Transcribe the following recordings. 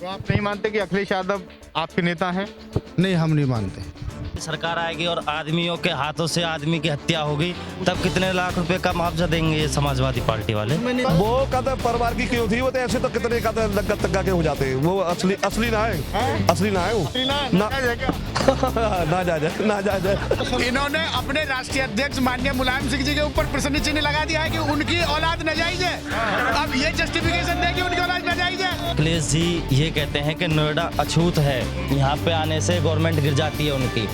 तो आप नहीं मानते कि अखिलेश यादव आपके नेता हैं? नहीं, हम नहीं मानते। सरकार आएगी और आदमियों के हाथों से आदमी की हत्या होगी, तब कितने लाख रुपए का मुआवजा देंगे ये समाजवादी पार्टी वाले? वो कहते परिवार की क्यों थी, वो तो ऐसे तो कितने कहते लगत तक के हो जाते हैं। वो असली ना है, असली ना है वो ना जा जाए। इन्होंने अपने राष्ट्रीय अध्यक्ष माननीय मुलायम सिंह जी के ऊपर प्रश्न चिन्ह लगा दिया है कि उनकी औलाद नाजायज है। अब ये जस्टिफिकेशन दे कि उनकी औलाद नाजायज है। अखिलेश जी ये कहते हैं कि नोएडा अछूत है, यहाँ पे आने से गवर्नमेंट गिर जाती है उनकी।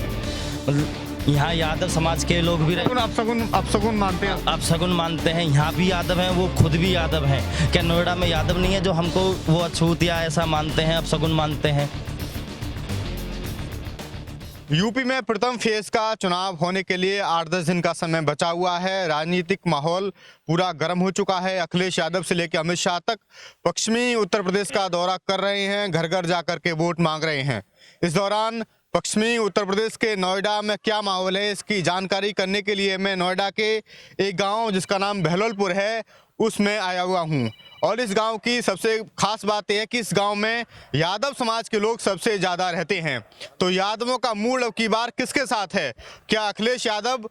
यहाँ यादव समाज के लोग भी अपशगुन मानते हैं। अपशगुन मानते हैं, यहाँ भी यादव हैं, वो खुद भी यादव हैं। क्या नोएडा में यादव नहीं है जो हमको वो अछूत या ऐसा मानते हैं, अपशगुन मानते हैं? यूपी में प्रथम फेज का चुनाव होने के लिए 8-10 दिन का समय बचा हुआ है। राजनीतिक माहौल पूरा गर्म हो चुका है। अखिलेश यादव से लेकर अमित शाह तक पश्चिमी उत्तर प्रदेश का दौरा कर रहे हैं, घर घर जाकर के वोट मांग रहे हैं। इस दौरान पश्चिमी उत्तर प्रदेश के नोएडा में क्या माहौल है, इसकी जानकारी करने के लिए मैं नोएडा के एक गांव जिसका नाम बहलोलपुर है उसमें आया हुआ हूं। और इस गांव की सबसे खास बात यह है कि इस गांव में यादव समाज के लोग सबसे ज़्यादा रहते हैं। तो यादवों का मूड अब की बार किसके साथ है? क्या अखिलेश यादव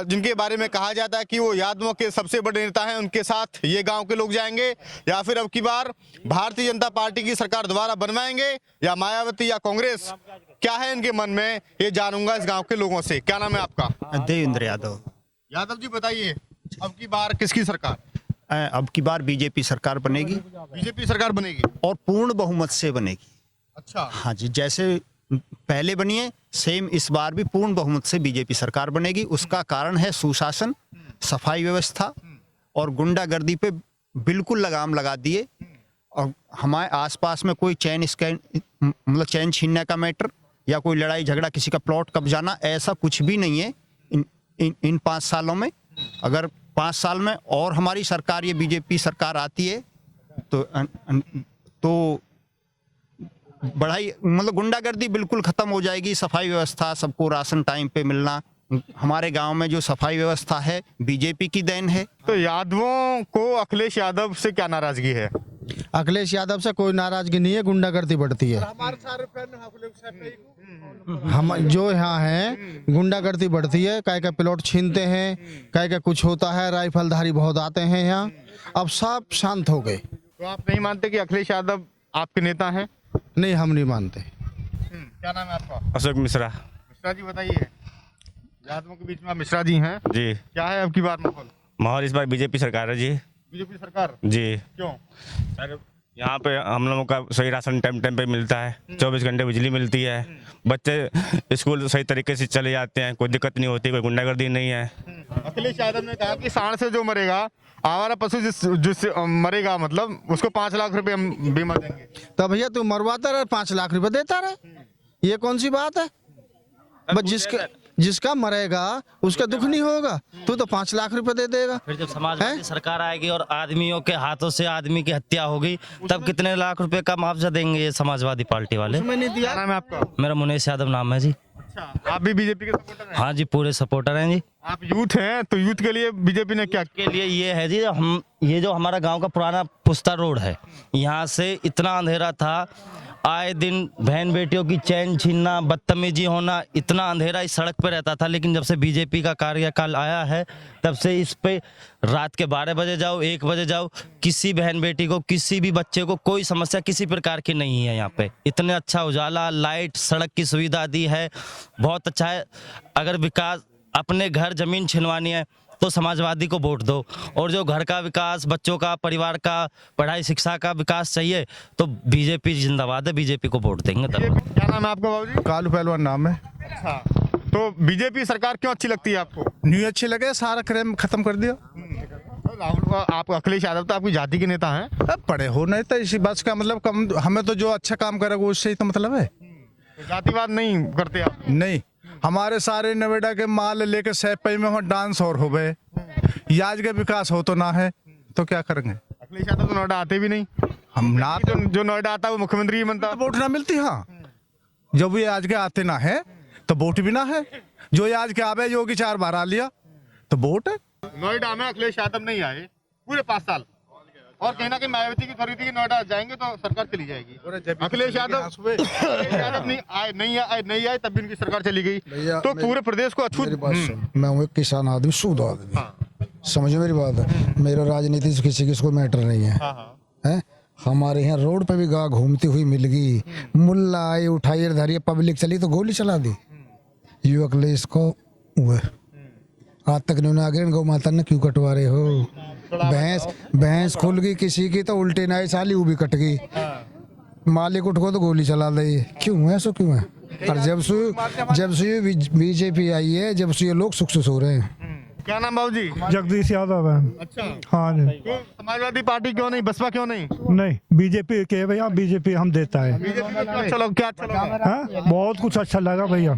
जिनके बारे में कहा जाता है कि वो यादवों के सबसे बड़े नेता हैं, उनके साथ ये गांव के लोग जाएंगे, या फिर अब की बार भारतीय जनता पार्टी की सरकार दोबारा बनवाएंगे, या मायावती या कांग्रेस? क्या है इनके मन में, ये जानूंगा इस गाँव के लोगों से। क्या नाम है आपका? देवेंद्र यादव। यादव जी बताइए, अब की बार किसकी सरकार? अब की बार बीजेपी सरकार बनेगी। बीजेपी सरकार बनेगी और पूर्ण बहुमत से बनेगी। अच्छा। हाँ जी, जैसे पहले बनी है सेम इस बार भी पूर्ण बहुमत से बीजेपी सरकार बनेगी। उसका कारण है सुशासन, सफाई व्यवस्था और गुंडागर्दी पे बिल्कुल लगाम लगा दिए। और हमारे आसपास में कोई मतलब चैन छीनने का मैटर या कोई लड़ाई झगड़ा, किसी का प्लॉट कब्जाना, ऐसा कुछ भी नहीं है इन 5 सालों में। अगर 5 साल में और हमारी सरकार, ये बीजेपी सरकार आती है तो बढ़ाई मतलब गुंडागर्दी बिल्कुल खत्म हो जाएगी। सफाई व्यवस्था, सबको राशन टाइम पे मिलना। हमारे गांव में जो सफाई व्यवस्था है बीजेपी की देन है। तो यादवों को अखिलेश यादव से क्या नाराजगी है? अखिलेश यादव से कोई नाराजगी नहीं है, गुंडागर्दी बढ़ती है। हम जो यहाँ हैं गुंडागर्दी बढ़ती है, काय का प्लॉट छीनते हैं, काय का कुछ होता है, राइफलधारी बहुत आते हैं यहाँ। अब सब शांत हो गए। तो आप नहीं मानते कि अखिलेश यादव आपके नेता हैं? नहीं, हम नहीं मानते। क्या नाम है आपका? अशोक मिश्रा। मिश्रा जी बताइए, यादवों के बीच में मिश्रा जी हैं जी। क्या है अब की बार माहौल? इस बार बीजेपी सरकार है जी। बीजेपी सरकार जी। क्यों? सर यहाँ पे हम लोगों का सही राशन टाइम पे मिलता है, 24 घंटे बिजली मिलती है, बच्चे स्कूल सही तरीके से चले जाते हैं, कोई दिक्कत नहीं होती, कोई गुंडागर्दी नहीं है। अखिलेश यादव ने कहा कि सांड से जो मरेगा, आवारा पशु जिससे मरेगा, मतलब उसको 5 लाख रुपए हम बीमा देंगे। तो भैया तू मरवाता रहे, 5 लाख रुपए देता रहे, ये कौन सी बात है? बस जिसका मरेगा उसका दुख नहीं होगा, तू तो 5 लाख रुपए दे देगा। फिर जब समाजवादी सरकार आएगी और आदमियों के हाथों से आदमी की हत्या होगी, तब कितने लाख रुपए का मुआवजा देंगे ये समाजवादी पार्टी वाले? क्या नाम है आपका? मेरा मुनेश यादव नाम है जी। अच्छा, आप भी बीजेपी के सपोर्टर हैं? हाँ जी, पूरे सपोर्टर हैं जी। आप यूथ हैं, तो यूथ के लिए बीजेपी ने क्या के लिए ये है जी, हम ये जो हमारा गांव का पुराना पुस्ता रोड है, यहाँ से इतना अंधेरा था, आए दिन बहन बेटियों की चैन छीनना, बदतमीजी होना, इतना अंधेरा इस सड़क पे रहता था। लेकिन जब से बीजेपी का कार्यकाल आया है, तब से इस पे रात के 12 बजे जाओ, 1 बजे जाओ, किसी बहन बेटी को, किसी भी बच्चे को कोई समस्या किसी प्रकार की नहीं है। यहाँ पे इतने अच्छा उजाला, लाइट, सड़क की सुविधा दी है, बहुत अच्छा है। अगर विकास, अपने घर जमीन छिनवानी है तो समाजवादी को वोट दो, और जो घर का विकास, बच्चों का, परिवार का, पढ़ाई शिक्षा का विकास चाहिए तो बीजेपी जिंदाबाद है, बीजेपी को वोट देंगे। क्या नाम है आपका बाबूजी? कालू पहलवान नाम है। अच्छा, तो बीजेपी सरकार क्यों अच्छी लगती है आपको? न्यू अच्छे लगे, सारा क्राइम खत्म कर दिया। राहुल, आप अखिलेश यादव तो आपकी जाति के नेता हैं। अब पढ़े हो नहीं तो इसी बात का मतलब कम, हमें तो जो अच्छा काम करेगा उससे ही तो मतलब है। तो जातिवाद नहीं करते आप? नहीं, हमारे सारे नोएडा के माल लेके सैपई में वहाँ डांस और हो गए, याज के विकास हो तो ना है तो क्या करेंगे? अखिलेश यादव तो नोएडा आते भी नहीं। हम ना जो नोएडा आता है वो मुख्यमंत्री ही बनता। वोट ना मिलती। हाँ, जब ये आज के आते ना है तो वोट भी ना है। जो ये आज के आवे योगी 4 बार आ लिया तो वोट है। नोएडा में अखिलेश यादव नहीं आए पूरे 5 साल। और कहीं ना कहीं मायावती की खरीदी की नोएडा जाएंगे तो सरकार चली जाएगी। अखिलेश यादव नहीं आए तब भी उनकी सरकार चली गई, तो पूरे प्रदेश को अछूत। मैं हूँ एक किसान आदमी, शुद्ध आदमी, समझो मेरी बात है। मेरा राजनीति से किसी को मैटर नहीं है। हमारे यहाँ रोड पे भी गाय घूमती हुई मिल गई, मुल्ला आई उठाई धरिए, पब्लिक चली तो गोली चला दी। यू अखिलेश को हुए आज तक नहीं आगे गौ माता ने क्यों कटवा रहे हो? भैंस खुल गई किसी की तो उल्टे नाई साली वो भी कट गई, मालिक उठ को तो गोली चला दे। क्यों है? ऐसा क्यों है? और जब से बीजेपी आई है, जब से ये लोग सुख हो रहे हैं। क्या नाम बाबू जी? जगदीश यादव है। अच्छा, हाँ जी। तो समाजवादी पार्टी क्यों नहीं, बसपा क्यों नहीं? नहीं, बीजेपी के भैया, बीजेपी हम देता है। बीजेपी को क्यों अच्छा लगा? क्या अच्छा लगा? हाँ, बहुत कुछ अच्छा लगा भैया।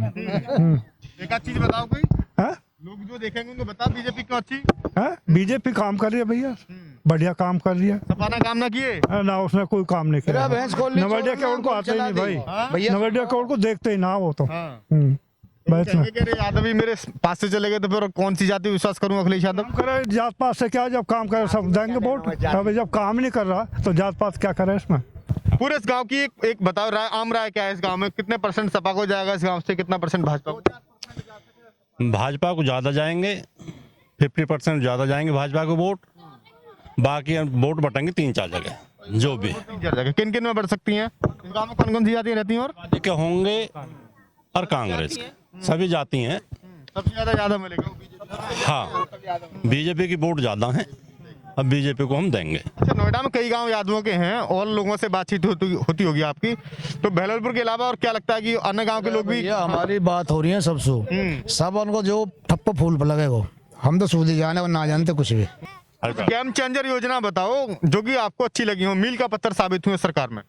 एक आध चीज बताओ कोई। हाँ? लोग जो देखेंगे उनको बताओ बीजेपी क्यों अच्छी। हाँ? बीजेपी काम कर रही है भैया, बढ़िया काम कर रही है। सपा काम ना किए ना, उसने कोई काम नहीं किया। नवडिया के उनको आते ही नहीं भाई, नवडिया के उनको देखते ही ना वो तो। यादव ही मेरे पास से चले गए तो फिर कौन सी जाति विश्वास करूं अखिलेश यादव? करे जात पात से क्या, जब काम करे सब देंगे वोट। अभी जब काम नहीं कर रहा तो जात पात क्या करे इसमें? पूरे इस गांव की एक बताओ राय, आम राय क्या है इस गांव में? कितने % सपा को जाएगा इस गांव से, कितना % भाजपा को? भाजपा को ज़्यादा जाएंगे, 50% ज़्यादा जाएंगे भाजपा को वोट। बाकी वोट बटेंगे 3-4 जगह, जो भी किन किन में बढ़ सकती हैं इस गांव में? कौन कौन सी जातियां रहती हैं? और के होंगे और कांग्रेस सभी जाती हैं। सबसे ज्यादा मिलेगा। हाँ, बीजेपी की वोट ज़्यादा है, अब बीजेपी को हम देंगे। अच्छा, नोएडा में कई गांव यादवों के हैं और लोगों से बातचीत होती होगी आपकी, तो बहलोलपुर के अलावा और क्या लगता है कि अन्य गांव के लोग भी? हमारी बात हो रही है सबसे, सब उनको जो ठप्पो फूल पर लगे वो, हम तो सूदी जाने और ना जानते कुछ भी। गेम चेंजर योजना बताओ जो कि आपको अच्छी लगी हो, मील का पत्थर साबित हुई सरकार में।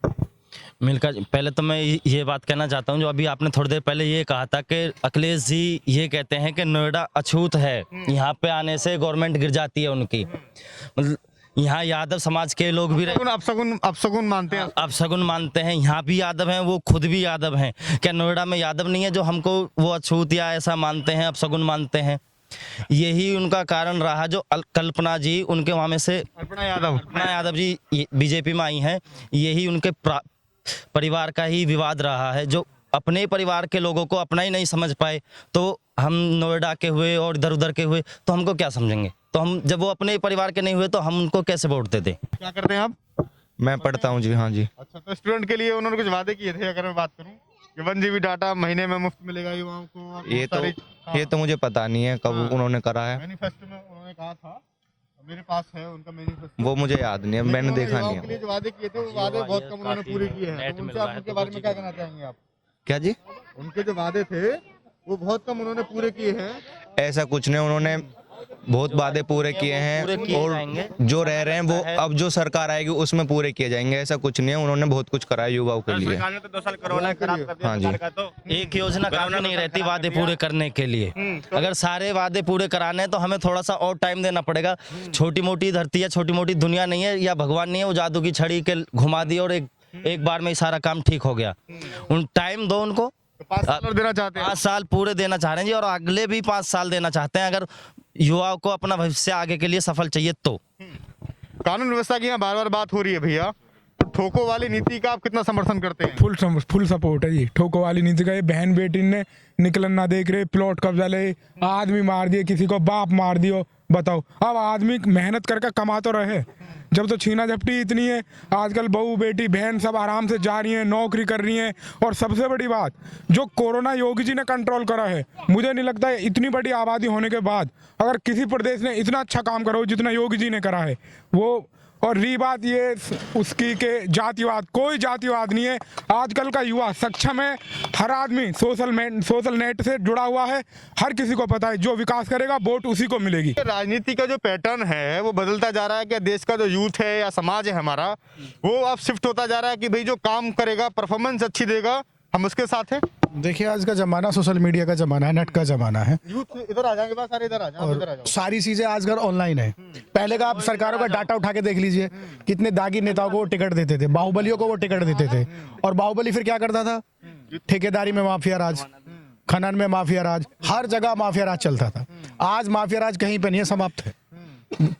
मिलकर पहले तो मैं ये बात कहना चाहता हूँ, जो अभी आपने थोड़ी देर पहले ये कहा था कि अखिलेश जी ये कहते हैं कि नोएडा अछूत है, यहाँ पे आने से गवर्नमेंट गिर जाती है उनकी। मतलब यहाँ यादव समाज के लोग भी अपशगुन मानते हैं, अपशगुन मानते हैं। यहाँ भी यादव हैं, वो खुद भी यादव हैं। क्या नोएडा में यादव नहीं है जो हमको वो अछूत या ऐसा मानते हैं, अपशगुन मानते हैं? यही उनका कारण रहा जो कल्पना जी उनके वहाँ में से, कल्पना यादव जी बीजेपी में आई हैं, यही उनके परिवार का ही विवाद रहा है। जो अपने परिवार के लोगों को अपना ही नहीं समझ पाए, तो हम नोएडा के हुए और इधर उधर के हुए तो हमको क्या समझेंगे? तो हम जब वो अपने परिवार के नहीं हुए तो हम उनको कैसे वोट देते? क्या करते हैं आप? मैं पढ़ता हूँ जी। हाँ जी। अच्छा, तो स्टूडेंट के लिए उन्होंने कुछ वादे किए थे? अगर मैं बात करूँ कि 1 GB डाटा महीने में मुफ्त मिलेगा युवाओं को, ये तो मुझे पता नहीं है कब उन्होंने करा है। मैनिफेस्टो में उन्होंने कहा था, मेरे पास है उनका मैनिफेस्टो, वो मुझे याद नहीं है, मैंने देखा नहीं है। जो वादे किए थे वो वादे बहुत कम उन्होंने पूरे किए हैं, तो उनसे आप उनके बारे में क्या कहना चाहेंगे आप? क्या जी? उनके जो वादे थे वो बहुत कम उन्होंने पूरे किए हैं। ऐसा कुछ नहीं, उन्होंने बहुत वादे पूरे किए हैं और जो रह रहे हैं वो अब जो सरकार आएगी उसमें पूरे किए जाएंगे। ऐसा कुछ नहीं है, उन्होंने बहुत कुछ कराया युवाओं के लिए। हाँ जी। एक योजना काफी नहीं रहती वादे पूरे करने के लिए। अगर सारे वादे पूरे कराने हैं तो हमें थोड़ा सा और टाइम देना पड़ेगा। छोटी मोटी धरती है, छोटी मोटी दुनिया नहीं है, या भगवान नहीं है वो जादू की छड़ी के घुमा दी और एक बार में ही सारा काम ठीक हो गया। उन टाइम दो उनको। 5 साल देना चाहते हैं? 5 साल पूरे देना चाह रहे हैं जी, और अगले भी 5 साल देना चाहते हैं, अगर युवाओं को अपना भविष्य आगे के लिए सफल चाहिए तो। कानून व्यवस्था की यहाँ बार-बार बात हो रही है भैया, तो ठोको वाली नीति का आप कितना समर्थन करते हैं? फुल सपोर्ट है जी ठोको वाली नीति का। ये बहन बेटी ने निकलन ना देख रहे, प्लॉट कब्जा ले, आदमी मार दिए, किसी को बाप मार दियो। बताओ, अब आदमी मेहनत करके कमा तो रहे, जब तो छीना झपटी इतनी है। आजकल बहू बेटी बहन सब आराम से जा रही हैं, नौकरी कर रही हैं। और सबसे बड़ी बात, जो कोरोना योगी जी ने कंट्रोल करा है, मुझे नहीं लगता है इतनी बड़ी आबादी होने के बाद अगर किसी प्रदेश ने इतना अच्छा काम करा हो जितना योगी जी ने करा है वो। और रही बात ये उसकी के जातिवाद, कोई जातिवाद नहीं है। आजकल का युवा सक्षम है, हर आदमी सोशल नेट से जुड़ा हुआ है, हर किसी को पता है जो विकास करेगा वोट उसी को मिलेगी। राजनीति का जो पैटर्न है वो बदलता जा रहा है कि देश का जो यूथ है या समाज है हमारा, वो अब शिफ्ट होता जा रहा है कि भाई जो काम करेगा, परफॉर्मेंस अच्छी देगा, हम उसके साथ हैं। देखिए, आज का जमाना सोशल मीडिया का जमाना है, नेट का जमाना है। यूथ इधर आ जाएंगे, सारे इधर आ जाओ। सारी चीजें आजकल ऑनलाइन है। पहले का आप सरकारों का डाटा उठा के देख लीजिए, कितने दागी नेताओं को वो टिकट देते थे, बाहुबलियों को वो टिकट देते थे। और बाहुबली फिर क्या करता था? ठेकेदारी में माफिया राज, खनन में माफिया राज, हर जगह माफिया राज चलता था। आज माफिया राज कहीं पे नहीं है, समाप्त है।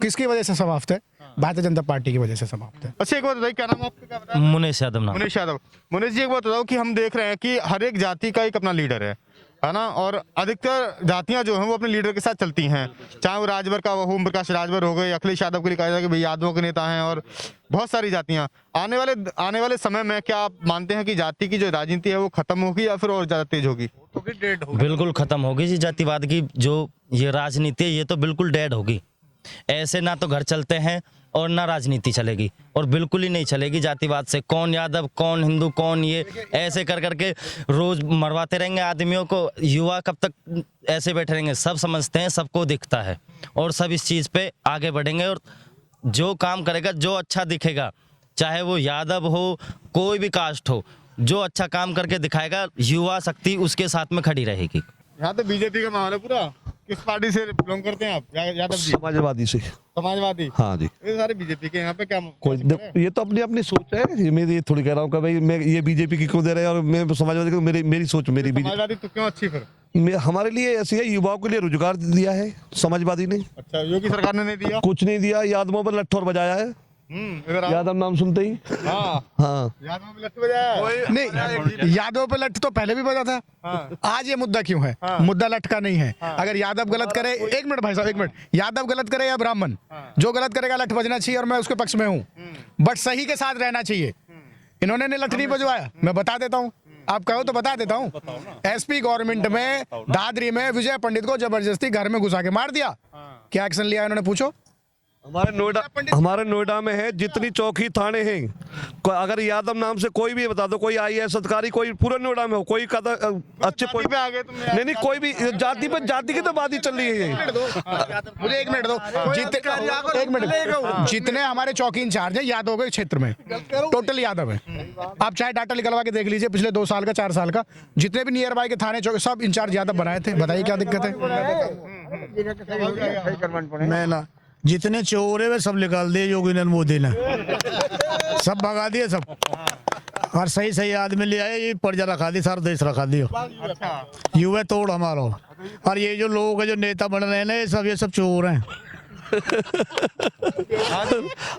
किसकी वजह से समाप्त है? भारतीय जनता पार्टी की वजह से समाप्त है। अच्छा एक बात बताइए, क्या नाम है आपका, क्या बताया? मुनेश यादव नाम। मुनीश यादव। मुनीश जी एक बात बताओ कि हम देख रहे हैं कि हर एक जाति का एक अपना लीडर है ना, और अधिकतर जातियां जो हैं वो अपने लीडर के साथ चलती हैं, चाहे वो राजभर का ओम प्रकाश राजभर हो गए, अखिलेश यादव के लिए कहा जाए कि भाई यादवों के नेता हैं, और बहुत सारी जातियां। आने वाले समय में क्या आप मानते हैं कि जाति की जो राजनीति है वो खत्म होगी या फिर और ज्यादा तेज होगी? बिल्कुल खत्म होगी जी, जातिवाद की जो ये राजनीति है ये तो बिल्कुल डेड होगी। ऐसे ना तो घर चलते हैं और ना राजनीति चलेगी, और बिल्कुल ही नहीं चलेगी जातिवाद से। कौन यादव, कौन हिंदू, कौन ये, ऐसे कर करके रोज मरवाते रहेंगे आदमियों को। युवा कब तक ऐसे बैठे रहेंगे? सब समझते हैं, सबको दिखता है, और सब इस चीज़ पे आगे बढ़ेंगे। और जो काम करेगा, जो अच्छा दिखेगा, चाहे वो यादव हो, कोई भी कास्ट हो, जो अच्छा काम करके दिखाएगा, युवा शक्ति उसके साथ में खड़ी रहेगी। यहाँ तो बीजेपी का माहौल है पूरा। किस पार्टी से बिलोंग करते हैं आप? यादव जी? समाजवादी से। समाजवादी? हाँ जी। ये सारे बीजेपी के, यहाँ पे क्या कोई ये तो अपनी अपनी सोच है, ये मेरी थोड़ी कह रहा हूँ कि भाई मैं ये बीजेपी की क्यों दे रहे हैं और मैं समाजवादी को, मेरी सोच मेरी समाजवादी तो क्यों अच्छी फिर? हमारे लिए ऐसी है, युवाओं के लिए रोजगार दिया है समाजवादी ने। अच्छा, योगी सरकार ने नहीं दिया? कुछ नहीं दिया, यादवों पर लट्ठोर बजाया है। यादव नाम सुनते ही हाँ यादव पे लट्ठू बजाया? नहीं, यादव पे लठ तो पहले भी बजा था। आज ये मुद्दा क्यों है? मुद्दा लठ का नहीं है। अगर यादव गलत करे, एक मिनट भाई साहब, एक मिनट, यादव गलत करे या ब्राह्मण, जो गलत करेगा लठ बजना चाहिए, और मैं उसके पक्ष में हूँ, बट सही के साथ रहना चाहिए। इन्होंने ने लठ नहीं बजवाया, मैं बता देता हूँ, आप कहो तो बता देता हूँ। एसपी गवर्नमेंट में दादरी में विजय पंडित को जबरदस्ती घर में घुसा के मार दिया। क्या एक्शन लिया इन्होंने, पूछो? हमारे नोएडा में है, जितनी चौकी थाने हैं, अगर यादव नाम से कोई भी बता दो, कोई IAS अधिकारी, कोई पूरे नोएडा में हो, कोई अच्छे पे आ गए तुम? नहीं, कोई भी जाति की तो बात ही चल रही है। मुझे एक मिनट दो, एक मिनट, जितने हमारे चौकी इंचार्ज हैं यादव के क्षेत्र में, टोटल यादव है। आप चाहे डाटा निकलवा के देख लीजिए, पिछले 2 साल का, 4 साल का, जितने भी नियर बाय के थाने चौकी सब इंचार्ज यादव बनाए थे। बताइए क्या दिक्कत है? मैं ना, जितने चोर है वे सब निकाल दिए योगी ने, मोदी ने सब भगा दिए सब, और सही आदमी ले आए, ये प्रजा रखा दी, सारा देश रखा दियो। युवा तोड़ हमारा, और ये जो लोग है जो नेता बन रहे हैं ये सब चोर हैं।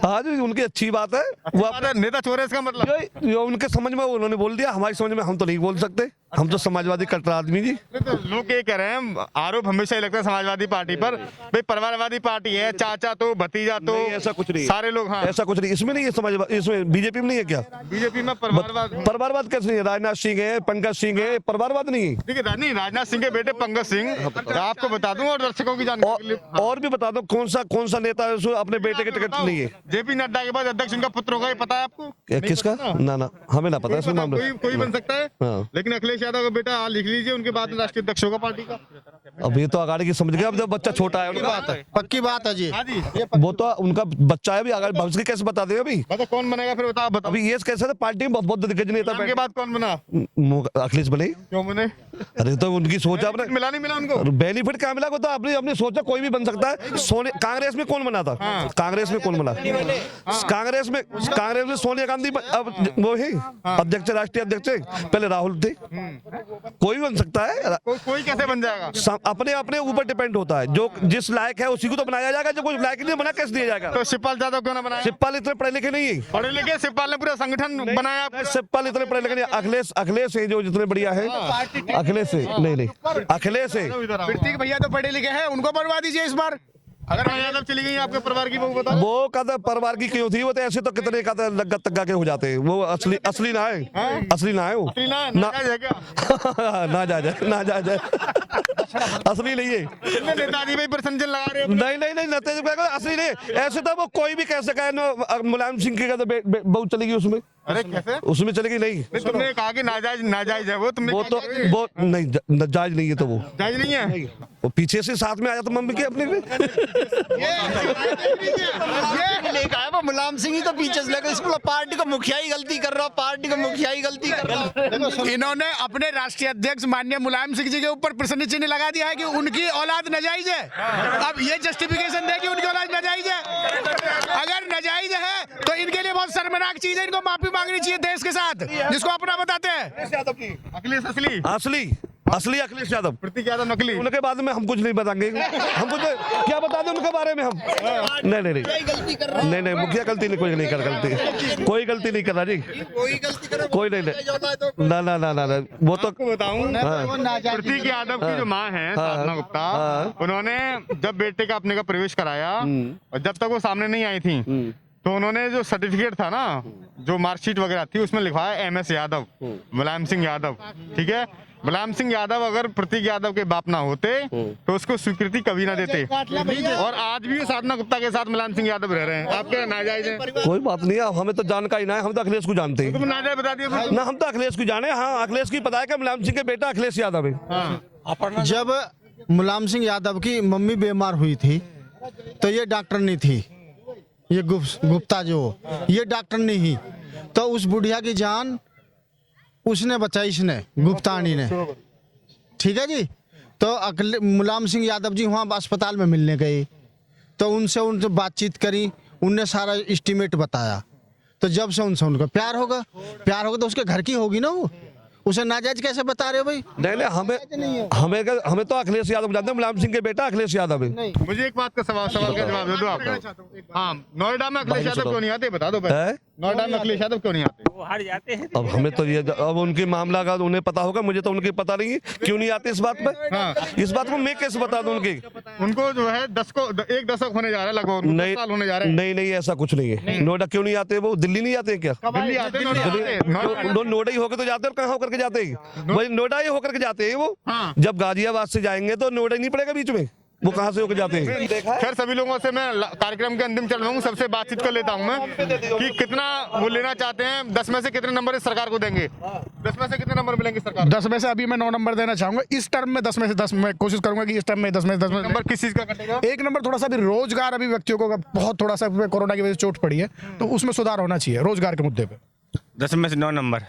हाँ जी, उनकी अच्छी बात है, वो नेता चोर है इसका मतलब? जो उनके समझ में उन्होंने बोल दिया, हमारी समझ में हम तो नहीं बोल सकते, हम तो समाजवादी कट्टर आदमी जी। तो लोग ये कह रहे हैं, आरोप हमेशा ही लगता है समाजवादी पार्टी पर, भाई परिवारवादी पार्टी है, चाचा तो भतीजा तो, ऐसा कुछ नहीं, सारे लोग। हाँ, ऐसा कुछ नहीं, इसमें नहीं है समाजवादी, इसमें बीजेपी में नहीं है क्या? बीजेपी में परिवारवाद कैसे नहीं है? राजनाथ सिंह है, पंकज सिंह है, परिवारवाद नहीं है। ठीक है, नहीं, राजनाथ सिंह के बेटे पंकज सिंह, आपको बता दूं और दर्शकों की जानकारी और भी बता दो, कौन सा नेता है अपने बेटे के टिकट नहीं है? JP नड्डा के बाद अध्यक्ष उनका पुत्र होगा, ये पता है आपको? किसका? ना हमें ना पता है, कोई बन सकता है, लेकिन अखिलेश यादव का बेटा लिख लीजिए, उनके बाद राष्ट्रीय अध्यक्ष होगा पार्टी का। अब ये तो आगाड़ी की समझ गए, अब जब बच्चा छोटा है, बात है, पक्की बात है जी। वो तो उनका बच्चा है, अभी आगे भविष्य की कैसे बता देगा? अभी बता कौन बनेगा फिर, बताओ। अभी ये कैसे पार्टी में बहुत दिग्गज नेता के बाद कौन बना? अखिलेश बने। क्यों बने? अरे तो उनकी सोचा, मिला नहीं मिला उनको बेनिफिट क्या मिला? तो अपनी सोचा, कोई भी बन सकता है। कांग्रेस में कौन बना था? कांग्रेस में कौन बना? कांग्रेस में सोनिया गांधी अब वो है अध्यक्ष, राष्ट्रीय अध्यक्ष, पहले राहुल थे। कोई भी बन सकता है, कोई कैसे बन जाएगा? अपने ऊपर डिपेंड होता है, जो जिस लायक है उसी को तो बनाया जाएगा, जो कोई लायक नहीं बना कैसे दिया जाएगा? तो शिवपाल यादव क्यों ना बनाया? शिवपाल इतने पढ़े लिखे नहीं है। पढ़े लिखे शिवपाल ने पूरा संगठन बनाया। शिवपाल इतने पढ़े लिखे नहीं। अखिलेश है जो जितने बढ़िया है, अखिलेश है, नहीं अखिलेश है। प्रतीक भैया तो पढ़े लिखे हैं, उनको बनवा दीजिए इस बार। अगर यादव चली गई आपके परिवार की, वो बताओ। वो कहते परिवार की क्यों थी? वो तो ऐसे तो कितने कहते लग्गा तग्गा के हो जाते हैं, वो असली ना है, असली ना है वो, ना जा जाए असली नहीं है। नेताजी भाई प्रसंजन लगा रहे हो? नहीं नेताजी असली नहीं, ऐसे तो वो कोई भी कैसे कहे, मुलायम सिंह की बहुत चलेगी उसमें। अरे कैसे? उसमें चलेगी नहीं? तुमने कहा कि नाजायज है वो, तुमने वो तो वो नहीं, जायज नहीं है, तो वो जायज नहीं है। वो पीछे से साथ में आया तो मम्मी की अपने नहीं कहा, वो मुलायम सिंह ही तो पीछे से लगा, इसको पार्टी का मुखिया ही गलती कर रहा, पार्टी का मुखिया ही गलती कर रहा। इन्होंने अपने राष्ट्रीय अध्यक्ष माननीय मुलायम सिंह जी के ऊपर प्रश्न चिन्ह लगा दिया है कि उनकी औलाद नाजायज है। अब ये जस्टिफिकेशन दे कि उनकी औलाद नाजायज है। अगर नाजायज है तो इनके लिए बहुत शर्मनाक चीज है, इनको माफी मांगनी चाहिए देश के साथ, जिसको अपना बताते हैं। अखिलेश असली असली अखिलेश यादव, प्रतीक यादव नकली। उनके बारे में हम कुछ नहीं बताएंगे। हम कुछ क्या बता दें उनके बारे में हम? नहीं, मुखिया गलती नहीं, कोई नहीं कर गलती, कोई गलती नहीं कर रहा जी, कोई नहीं। ना वो तो बताऊं, प्रतीक यादव की जो माँ है साधना गुप्ता, उन्होंने जब बेटे का अपने का प्रवेश कराया और जब तक वो सामने नहीं आई थी तो उन्होंने जो सर्टिफिकेट था ना, जो मार्कशीट वगैरह थी, उसमें लिखा है MS यादव, मुलायम सिंह यादव। ठीक है, मुलायम सिंह यादव अगर प्रतीक यादव के बाप ना होते तो उसको स्वीकृति कभी ना देते, और आज भी साधना गुप्ता के साथ मुलायम सिंह यादव रह रहे हैं। आपके नाजायज है? कोई बात नहीं है, हमें तो जानकारी ना है, हम तो अखिलेश को जानते हैं। तुम नाजायज बता दिया ना, हम तो अखिलेश को जाने। हाँ, अखिलेश की पता है कि मुलायम सिंह के बेटा अखिलेश यादव है। जब मुलायम सिंह यादव की मम्मी बीमार हुई थी तो ये डॉक्टर नहीं थी, ये गुप्ता जो ये डॉक्टर नहीं, तो उस बुढ़िया की जान उसने बचाई, इसने गुप्तानी ने। ठीक है जी। तो मुलायम सिंह यादव जी वहाँ अस्पताल में मिलने गए तो उनसे बातचीत करी, उनने सारा एस्टीमेट बताया। तो जब से उनसे उनका प्यार होगा तो उसके घर की होगी ना, वो उसे नाजायज कैसे बता रहे हो भाई? नहीं, हमें तो अखिलेश यादव जानते हैं, मुलायम सिंह के बेटा अखिलेश यादव है। मुझे एक बात का सवाल का जवाब दे दो आप। हाँ, नोएडा में अखिलेश यादव क्यों नहीं आते, बता दो भाई। नोएडा में अखिलेश यादव क्यों नहीं आते? वो हार जाते हैं। अब हमें तो ये, अब उनके मामला का उन्हें पता होगा, मुझे तो उनकी पता नहीं है क्यों नहीं आते इस बात पे। इस बात को मैं कैसे बता दूं उनकी? उनको जो है 1 दशक होने जा रहा है, लगभग 10 साल होने जा रहे हैं। नहीं, ऐसा कुछ नहीं है। नोएडा क्यों नहीं आते? वो दिल्ली नहीं आते क्या? दिल्ली आते हैं, नोएडा ही होकर तो जाते हैं, और कहाँ होकर के जाते हैं? वही नोएडा ही होकर के जाते हैं वो। जब गाजियाबाद से जाएंगे तो नोएडा नहीं पड़ेगा बीच में, वो कहाँ से होकर जाते हैं? खैर, सभी लोगों से मैं कार्यक्रम के अंतिम चरण में हूँ, सबसे बातचीत कर लेता हूँ मैं कि कितना वो लेना चाहते हैं, 10 में से कितने नंबर इस सरकार को देंगे? 10 में से कितने नंबर मिलेंगे सरकार? 10 में से अभी मैं 9 नंबर देना चाहूंगा इस टर्म में। 10 में से 10 मैं कोशिश करूंगा कि इस टर्म में 10 में 10 नंबर किस चीज का कटेगा? 1 नंबर थोड़ा सा भी रोजगार, अभी व्यक्तियों को बहुत थोड़ा सा कोरोना की वजह से चोट पड़ी है, तो उसमें सुधार होना चाहिए रोजगार के मुद्दे पे। 10 में से 9 नंबर।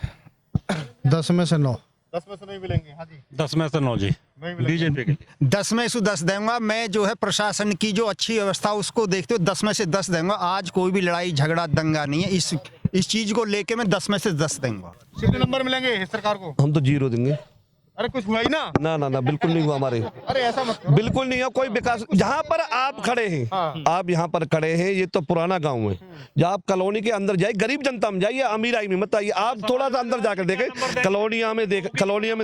10 में से 9। 10 में से नहीं मिलेंगे। हाँ जी, 10 में से 9 जी बीजेपी के। 10 में से 10 दूंगा मैं। जो है प्रशासन की जो अच्छी व्यवस्था उसको देखते हुए 10 में से 10 दूंगा। आज कोई भी लड़ाई झगड़ा दंगा नहीं है, इस चीज को लेके मैं 10 में से 10 दूंगा। कितने नंबर मिलेंगे इस सरकार को? हम तो 0 देंगे। अरे कुछ हुआ ही ना। ना, बिल्कुल नहीं हुआ हमारे। अरे ऐसा मत करो। बिल्कुल नहीं है कोई विकास। जहाँ पर आप खड़े हैं, आप यहाँ पर खड़े हैं, ये तो पुराना गांव है। जब आप कॉलोनी के अंदर जाइए, गरीब जनता में जाइए, अमीर आई में मत आइए। आप थोड़ा सा अंदर जाकर देखें, कॉलोनिया में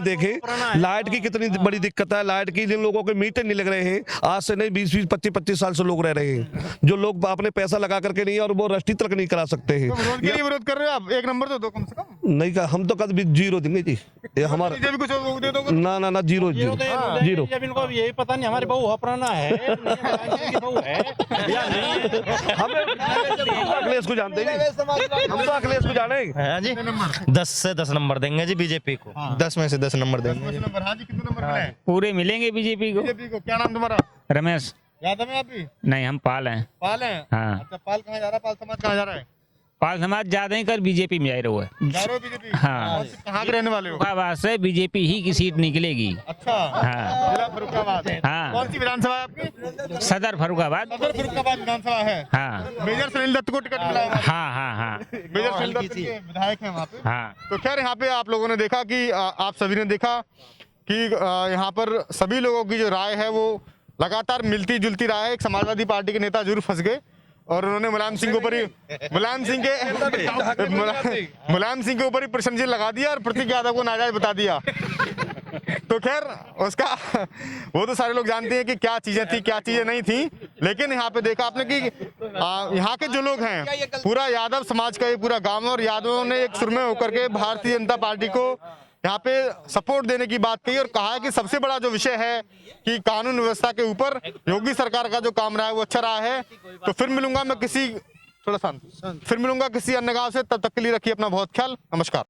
देखें लाइट की कितनी बड़ी दिक्कत है। लाइट की जिन लोगों के मीटर नहीं लग रहे हैं, आज से नहीं 20-20, 25-25 साल से लोग रह रहे हैं, जो लोग अपने पैसा लगा करके नहीं, और वो रजिस्ट्री तक नहीं करा सकते हैं। विरोध कर रहे हो आप? 1 नंबर तो दो कम से कम। नहीं, हम तो कभी 0 देंगे जी। ये हमारा कुछ दे दोगे? ना 0। जब इनको यही पता नहीं हमारे बहू अपराना है बहू है या नहीं। हम अखिलेश को जानते हैं, हम तो अखिलेश को जाने जी। 10 से 10 नंबर देंगे जी बीजेपी को। 10 में से 10 नंबर देंगे। हाँ जी, कितने नंबर मिले? पूरे मिलेंगे बीजेपी को। बीजेपी को। क्या नाम तुम्हारा? रमेश यादव है आप भी? नहीं, हम पाल हैं। पाल हैं? हाँ। अच्छा, पाल कहाँ जा रहा है? पाल समाज कहाँ जा रहा है? पाल समाज ज्यादा ही कर बीजेपी में आए रहे हैं। जा रहे हो बीजेपी? हाँ। कहाँ के रहने वाले हो? फरुखाबाद से बीजेपी ही की सीट निकलेगी। अच्छा। हाँ। जिला फरुखाबाद। हाँ। कौन सी विधानसभा है आपकी? सदर फरुखाबाद। सदर फरुखाबाद विधानसभा है। हाँ। मेजर सुनील दत्त को टिकट मिला है। हाँ। मेजर सुनील दत्त के विधायक हैं वहाँ पे। हाँ। तो खैर, यहाँ पे आप लोगों ने देखा कि आप सभी ने देखा कि यहाँ पर सभी लोगों की जो राय है वो लगातार मिलती जुलती राय है। एक समाजवादी पार्टी के नेता जरूर फंस गए और उन्होंने मुलायम सिंह के ऊपर ही प्रशंसा लगा दिया और प्रतीक यादव को नाजायज बता दिया। तो खैर, उसका वो तो सारे लोग जानते हैं कि क्या चीजें थी क्या चीजें नहीं थी। लेकिन यहाँ पे देखा आपने कि यहाँ के जो लोग हैं, पूरा यादव समाज का ये पूरा गांव है, और यादवों ने एक सुर में होकर के भारतीय जनता पार्टी को यहाँ पे सपोर्ट देने की बात कही और कहा है कि सबसे बड़ा जो विषय है कि कानून व्यवस्था के ऊपर योगी सरकार का जो काम रहा है वो अच्छा रहा है। तो फिर मिलूंगा मैं किसी अन्य गांव से। तब तक के लिए रखिए अपना बहुत ख्याल। नमस्कार।